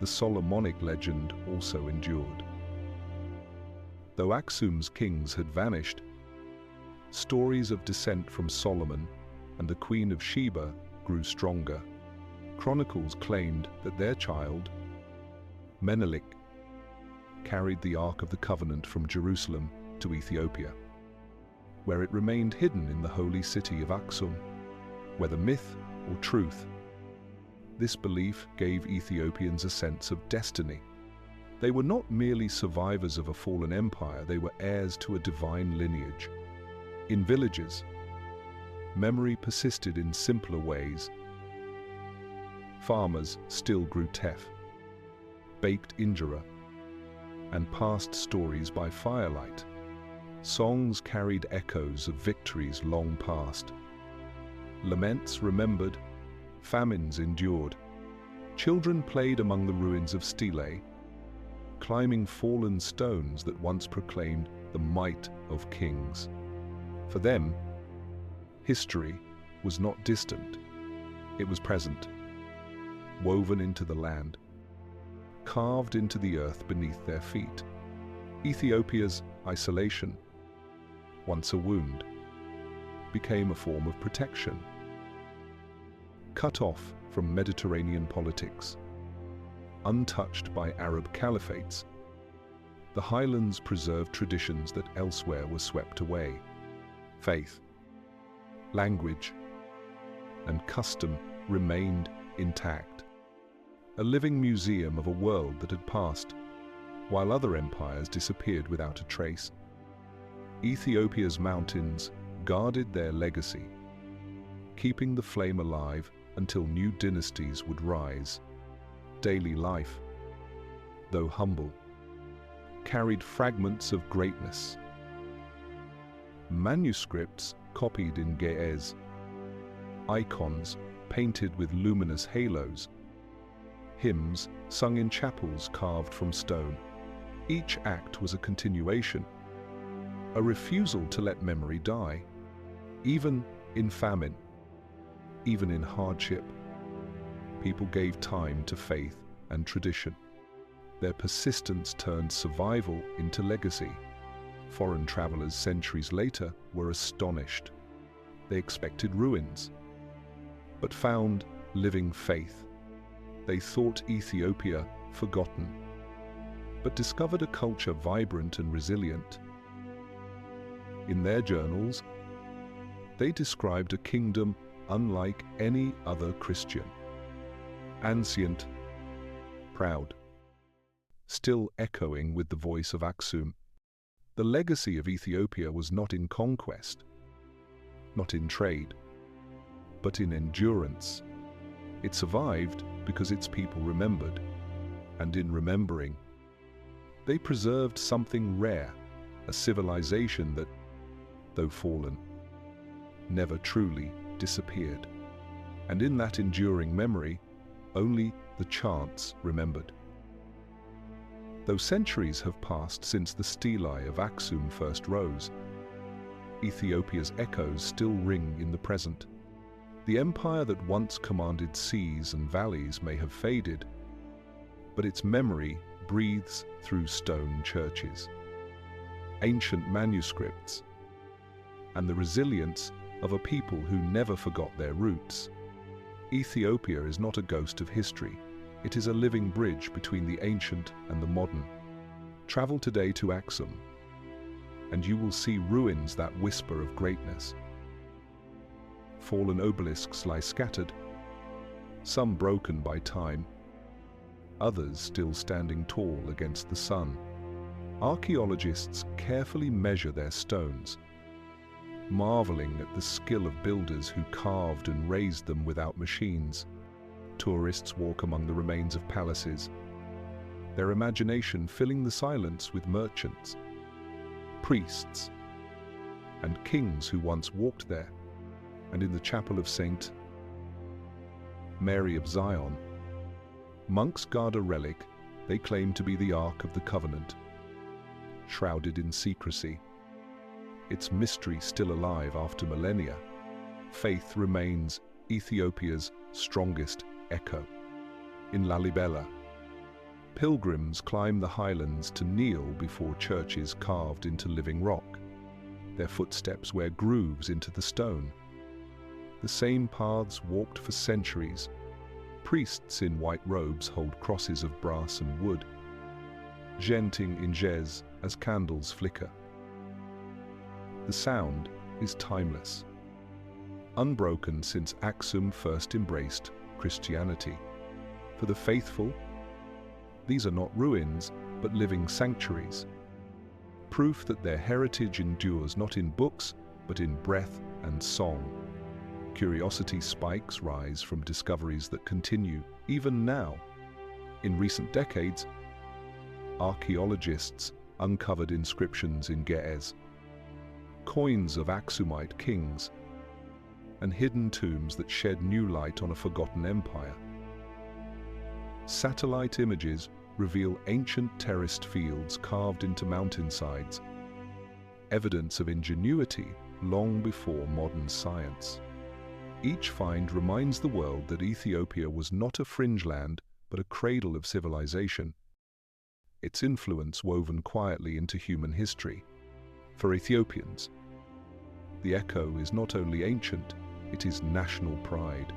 The Solomonic legend also endured. Though Aksum's kings had vanished, stories of descent from Solomon and the Queen of Sheba grew stronger. Chronicles claimed that their child, Menelik, carried the Ark of the Covenant from Jerusalem to Ethiopia, where it remained hidden in the holy city of Aksum. Whether myth or truth, this belief gave Ethiopians a sense of destiny. They were not merely survivors of a fallen empire, they were heirs to a divine lineage. In villages, memory persisted in simpler ways. Farmers still grew teff, baked injera, and passed stories by firelight. Songs carried echoes of victories long past. Laments remembered, famines endured. Children played among the ruins of stelae, climbing fallen stones that once proclaimed the might of kings. For them, history was not distant, it was present, woven into the land, carved into the earth beneath their feet. Ethiopia's isolation, once a wound, became a form of protection. Cut off from Mediterranean politics, untouched by Arab caliphates, the highlands preserved traditions that elsewhere were swept away. Faith, language, and custom remained intact, a living museum of a world that had passed, while other empires disappeared without a trace. Ethiopia's mountains guarded their legacy, keeping the flame alive until new dynasties would rise. Daily life, though humble, carried fragments of greatness. Manuscripts copied in Ge'ez, icons painted with luminous halos, hymns sung in chapels carved from stone. Each act was a continuation, a refusal to let memory die. Even in famine, even in hardship, people gave time to faith and tradition. Their persistence turned survival into legacy. Foreign travelers centuries later were astonished. They expected ruins, but found living faith. They thought Ethiopia forgotten, but discovered a culture vibrant and resilient. In their journals, they described a kingdom unlike any other Christian. Ancient, proud, still echoing with the voice of Aksum. The legacy of Ethiopia was not in conquest, not in trade, but in endurance. It survived because its people remembered, and in remembering, they preserved something rare, a civilization that, though fallen, never truly disappeared. And in that enduring memory, only the chants remembered. Though centuries have passed since the stelae of Aksum first rose, Ethiopia's echoes still ring in the present. The empire that once commanded seas and valleys may have faded, but its memory breathes through stone churches, ancient manuscripts, and the resilience of a people who never forgot their roots. Ethiopia is not a ghost of history. It is a living bridge between the ancient and the modern. Travel today to Aksum, and you will see ruins that whisper of greatness. Fallen obelisks lie scattered, some broken by time, others still standing tall against the sun. Archaeologists carefully measure their stones, marveling at the skill of builders who carved and raised them without machines. Tourists walk among the remains of palaces, their imagination filling the silence with merchants, priests, and kings who once walked there. And in the chapel of St. Mary of Zion, monks guard a relic they claim to be the Ark of the Covenant. Shrouded in secrecy, its mystery still alive after millennia, faith remains Ethiopia's strongest echo. In Lalibela, pilgrims climb the highlands to kneel before churches carved into living rock. Their footsteps wear grooves into the stone. The same paths walked for centuries. Priests in white robes hold crosses of brass and wood, chanting in jazz as candles flicker. The sound is timeless, unbroken since Aksum first embraced Christianity. For the faithful, these are not ruins, but living sanctuaries, proof that their heritage endures not in books, but in breath and song. Curiosity spikes rise from discoveries that continue even now. In recent decades, archaeologists uncovered inscriptions in Ge'ez, coins of Aksumite kings, and hidden tombs that shed new light on a forgotten empire. Satellite images reveal ancient terraced fields carved into mountainsides, evidence of ingenuity long before modern science. Each find reminds the world that Ethiopia was not a fringe land, but a cradle of civilization, its influence woven quietly into human history. For Ethiopians, the echo is not only ancient, it is national pride.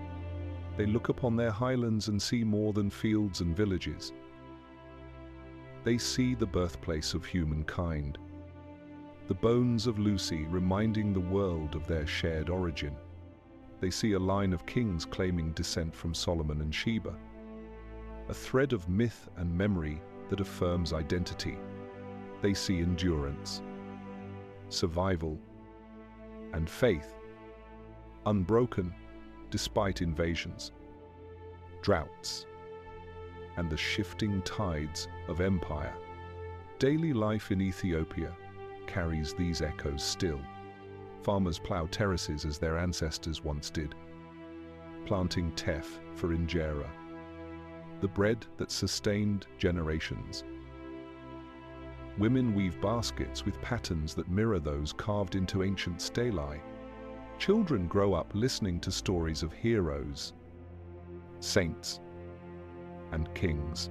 They look upon their highlands and see more than fields and villages. They see the birthplace of humankind, the bones of Lucy reminding the world of their shared origin. They see a line of kings claiming descent from Solomon and Sheba, a thread of myth and memory that affirms identity. They see endurance, survival, and faith, unbroken despite invasions, droughts, and the shifting tides of empire. Daily life in Ethiopia carries these echoes still. Farmers plow terraces as their ancestors once did, planting teff for injera, the bread that sustained generations. Women weave baskets with patterns that mirror those carved into ancient stelae. Children grow up listening to stories of heroes, saints, and kings,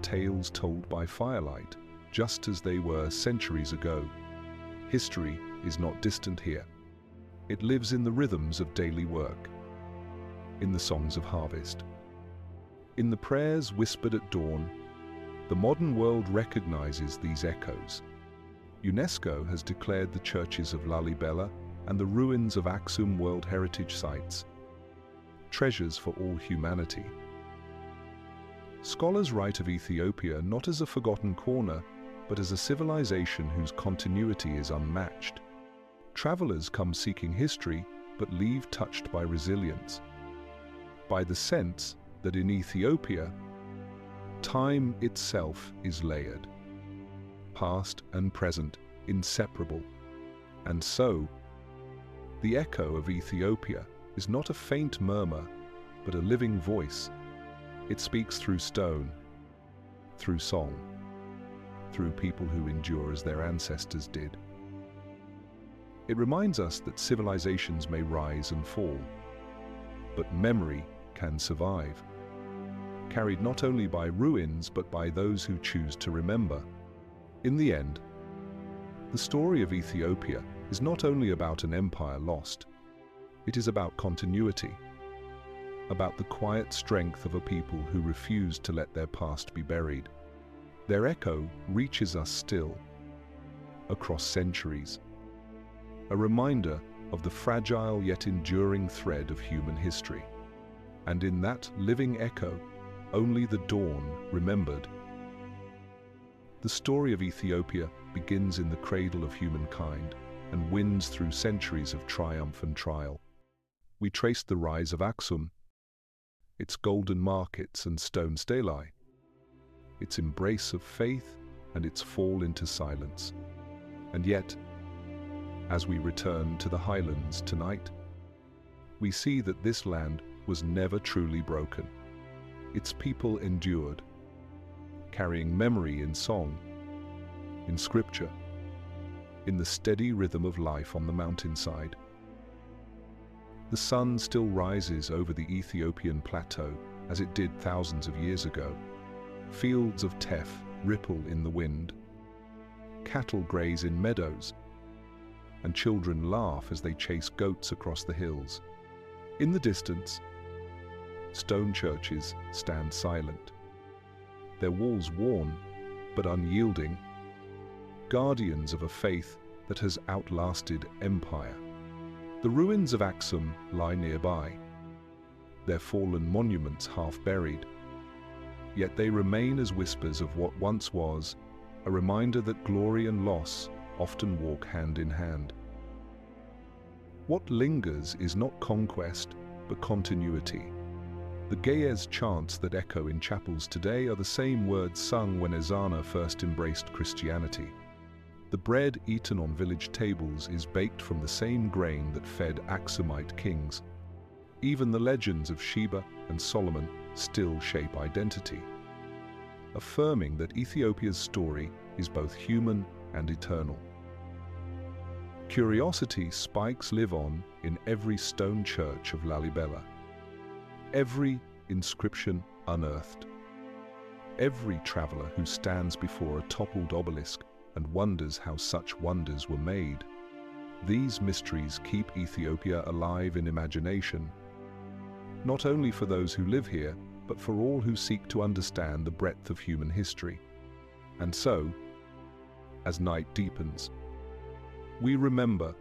tales told by firelight, just as they were centuries ago. History is not distant here. It lives in the rhythms of daily work, in the songs of harvest, in the prayers whispered at dawn. The modern world recognizes these echoes. UNESCO has declared the churches of Lalibela and the ruins of Aksum World Heritage Sites, treasures for all humanity. Scholars write of Ethiopia not as a forgotten corner, but as a civilization whose continuity is unmatched. Travelers come seeking history, but leave touched by resilience, by the sense that in Ethiopia, time itself is layered, past and present, inseparable. And so, the echo of Ethiopia is not a faint murmur, but a living voice. It speaks through stone, through song, through people who endure as their ancestors did. It reminds us that civilizations may rise and fall, but memory can survive. carried not only by ruins but by those who choose to remember. In the end, the story of Ethiopia is not only about an empire lost, it is about continuity, about the quiet strength of a people who refuse to let their past be buried. Their echo reaches us still, across centuries, a reminder of the fragile yet enduring thread of human history. And in that living echo, only the dawn remembered. The story of Ethiopia begins in the cradle of humankind and wins through centuries of triumph and trial. We trace the rise of Aksum, its golden markets and stone stelae, its embrace of faith and its fall into silence. And yet, as we return to the highlands tonight, we see that this land was never truly broken. Its people endured, carrying memory in song, in scripture, in the steady rhythm of life on the mountainside. The sun still rises over the Ethiopian plateau as it did thousands of years ago. Fields of teff ripple in the wind, cattle graze in meadows, and children laugh as they chase goats across the hills. In the distance, stone churches stand silent, their walls worn but unyielding, guardians of a faith that has outlasted empire. The ruins of Aksum lie nearby, their fallen monuments half buried, yet they remain as whispers of what once was, a reminder that glory and loss often walk hand in hand. What lingers is not conquest, but continuity. The Ge'ez chants that echo in chapels today are the same words sung when Ezana first embraced Christianity. The bread eaten on village tables is baked from the same grain that fed Aksumite kings. Even the legends of Sheba and Solomon still shape identity, affirming that Ethiopia's story is both human and eternal. Curiosity spikes live on in every stone church of Lalibela, every inscription unearthed, every traveler who stands before a toppled obelisk and wonders how such wonders were made. These mysteries keep Ethiopia alive in imagination, not only for those who live here, but for all who seek to understand the breadth of human history. And so, as night deepens, we remember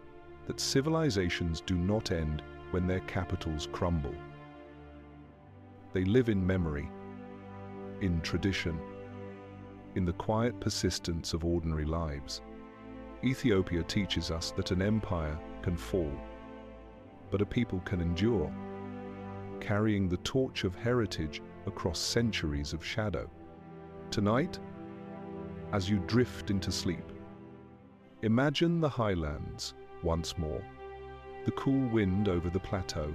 that civilizations do not end when their capitals crumble. They live in memory, in tradition, in the quiet persistence of ordinary lives. Ethiopia teaches us that an empire can fall, but a people can endure, carrying the torch of heritage across centuries of shadow. Tonight, as you drift into sleep, imagine the highlands once more, the cool wind over the plateau,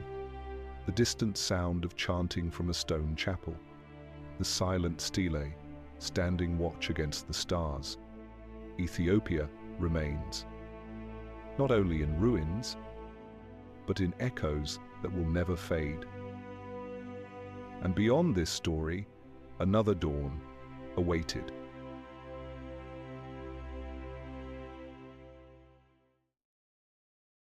the distant sound of chanting from a stone chapel, the silent stelae standing watch against the stars. Ethiopia remains, not only in ruins, but in echoes that will never fade. And beyond this story, another dawn awaited.